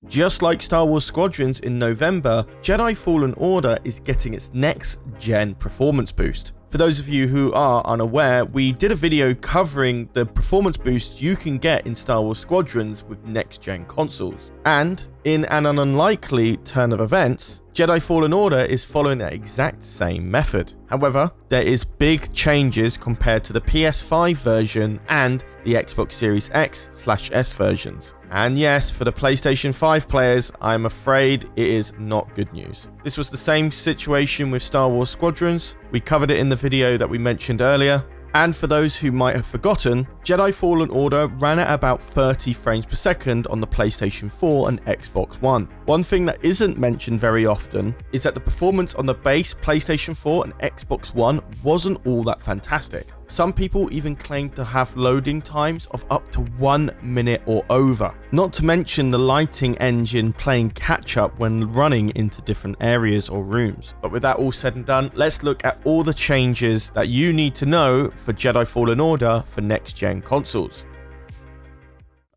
Just like Star Wars Squadrons in November, Jedi Fallen Order is getting its next gen performance boost. For those of you who are unaware, we did a video covering the performance boosts you can get in Star Wars Squadrons with next-gen consoles. And, in an unlikely turn of events, Jedi Fallen Order is following that exact same method. However, there is big changes compared to the PS5 version and the Xbox Series X/S versions. And yes, for the PlayStation 5 players, I'm afraid it is not good news. This was the same situation with Star Wars Squadrons. We covered it in the video that we mentioned earlier. And for those who might have forgotten, Jedi Fallen Order ran at about 30 frames per second on the PlayStation 4 and Xbox One. One thing that isn't mentioned very often is that the performance on the base PlayStation 4 and Xbox One wasn't all that fantastic. Some people even claimed to have loading times of up to 1 minute or over. Not to mention the lighting engine playing catch up when running into different areas or rooms. But with that all said and done, let's look at all the changes that you need to know for Jedi Fallen Order for next gen consoles.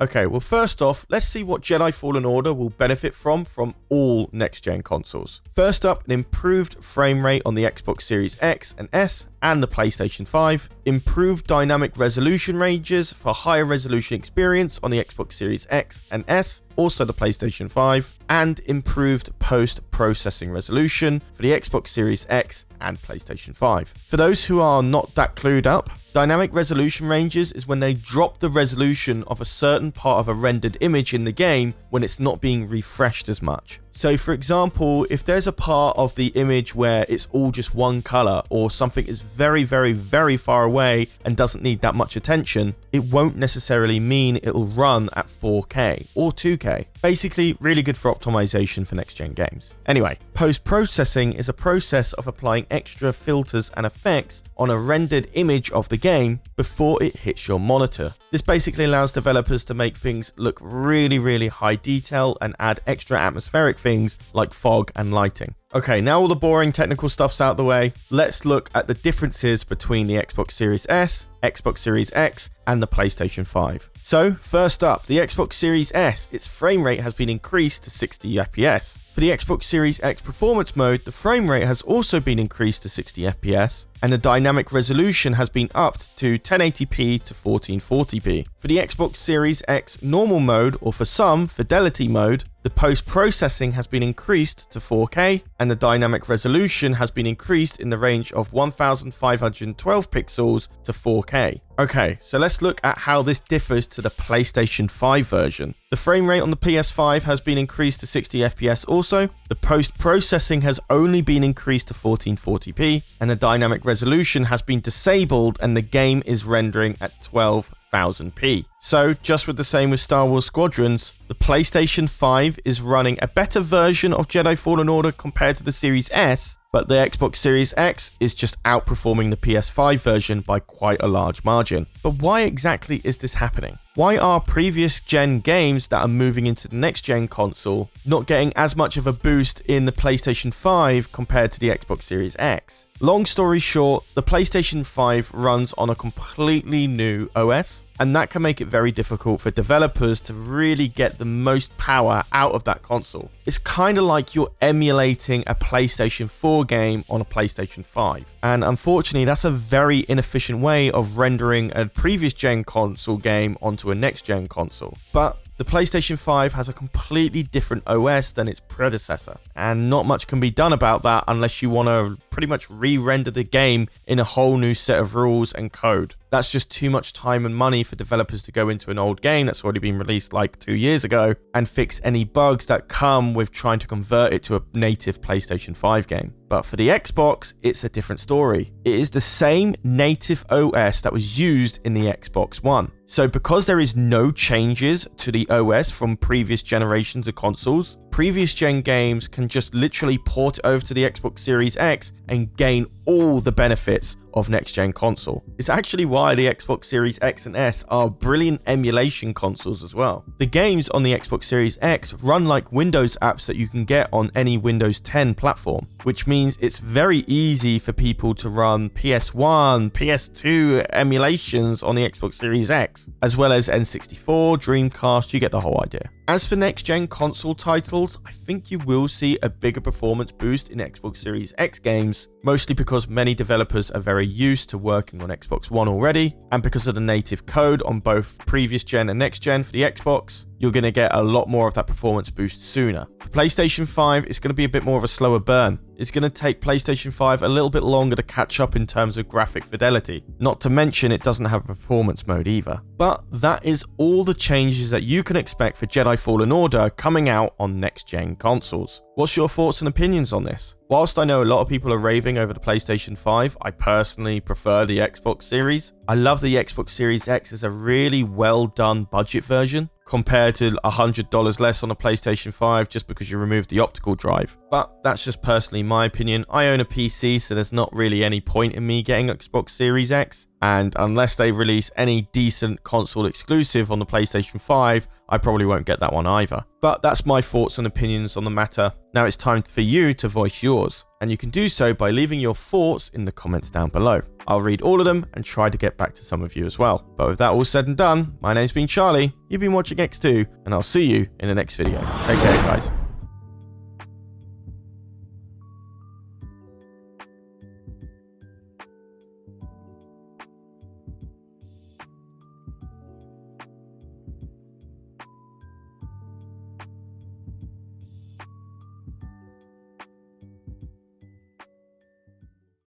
Okay, well first off, let's see what Jedi Fallen Order will benefit from all next-gen consoles. First up, an improved frame rate on the Xbox Series X and S and the PlayStation 5, improved dynamic resolution ranges for higher resolution experience on the Xbox Series X and S, also the PlayStation 5, and improved post-processing resolution for the Xbox Series X and PlayStation 5. For those who are not that clued up, dynamic resolution ranges is when they drop the resolution of a certain part of a rendered image in the game when it's not being refreshed as much. So for example, if there's a part of the image where it's all just one color or something is very, very, very far away and doesn't need that much attention, it won't necessarily mean it'll run at 4K or 2K. Basically, really good for optimization for next-gen games. Anyway, post-processing is a process of applying extra filters and effects on a rendered image of the game before it hits your monitor. This basically allows developers to make things look really, really high detail and add extra atmospheric things like fog and lighting. Okay, now all the boring technical stuff's out the way, let's look at the differences between the Xbox Series S, Xbox Series X, and the PlayStation 5. So, first up, the Xbox Series S, its frame rate has been increased to 60 FPS. For the Xbox Series X Performance mode, the frame rate has also been increased to 60 FPS, and the dynamic resolution has been upped to 1080p to 1440p. For the Xbox Series X Normal mode, or for some, Fidelity mode, the post-processing has been increased to 4K, and the dynamic resolution has been increased in the range of 1512 pixels to 4K. Okay, so let's look at how this differs to the PlayStation 5 version. The frame rate on the PS5 has been increased to 60 FPS also, the post-processing has only been increased to 1440p, and the dynamic resolution has been disabled and the game is rendering at 12,000p. So, just with the same with Star Wars Squadrons, the PlayStation 5 is running a better version of Jedi Fallen Order compared to the Series S, but the Xbox Series X is just outperforming the PS5 version by quite a large margin. But why exactly is this happening? Why are previous gen games that are moving into the next gen console not getting as much of a boost in the PlayStation 5 compared to the Xbox Series X? Long story short, the PlayStation 5 runs on a completely new OS, and that can make it very difficult for developers to really get the most power out of that console. It's kind of like you're emulating a PlayStation 4 game on a PlayStation 5. And unfortunately, that's a very inefficient way of rendering a previous gen console game onto a next gen console. But the PlayStation 5 has a completely different OS than its predecessor, and not much can be done about that unless you want to pretty much re-render the game in a whole new set of rules and code. That's just too much time and money for developers to go into an old game that's already been released like 2 years ago and fix any bugs that come with trying to convert it to a native PlayStation 5 game. But for the Xbox, it's a different story. It is the same native OS that was used in the Xbox One. So because there is no changes to the OS from previous generations of consoles, previous gen games can just literally port it over to the Xbox Series X and gain all the benefits of next-gen console. It's actually why the Xbox Series X and S are brilliant emulation consoles as well. The games on the Xbox Series X run like Windows apps that you can get on any Windows 10 platform, which means it's very easy for people to run PS1, PS2 emulations on the Xbox Series X, as well as N64, Dreamcast, you get the whole idea. As for next-gen console titles, I think you will see a bigger performance boost in Xbox Series X games, mostly because many developers are very used to working on Xbox One already, and because of the native code on both previous gen and next gen for the Xbox, you're going to get a lot more of that performance boost sooner. For PlayStation 5, it's going to be a bit more of a slower burn. It's going to take PlayStation 5 a little bit longer to catch up in terms of graphic fidelity. Not to mention it doesn't have a performance mode either. But that is all the changes that you can expect for Jedi Fallen Order coming out on next-gen consoles. What's your thoughts and opinions on this? Whilst I know a lot of people are raving over the PlayStation 5, I personally prefer the Xbox Series. I love the Xbox Series X as a really well done budget version, compared to $100 less on a PlayStation 5 just because you removed the optical drive. But that's just personally my opinion. I own a PC, so there's not really any point in me getting Xbox Series X. And unless they release any decent console exclusive on the PlayStation 5, I probably won't get that one either. But that's my thoughts and opinions on the matter. Now it's time for you to voice yours, and you can do so by leaving your thoughts in the comments down below. I'll read all of them and try to get back to some of you as well. But with that all said and done, my name's been Charlie, you've been watching EcksToo, and I'll see you in the next video. Take care, guys.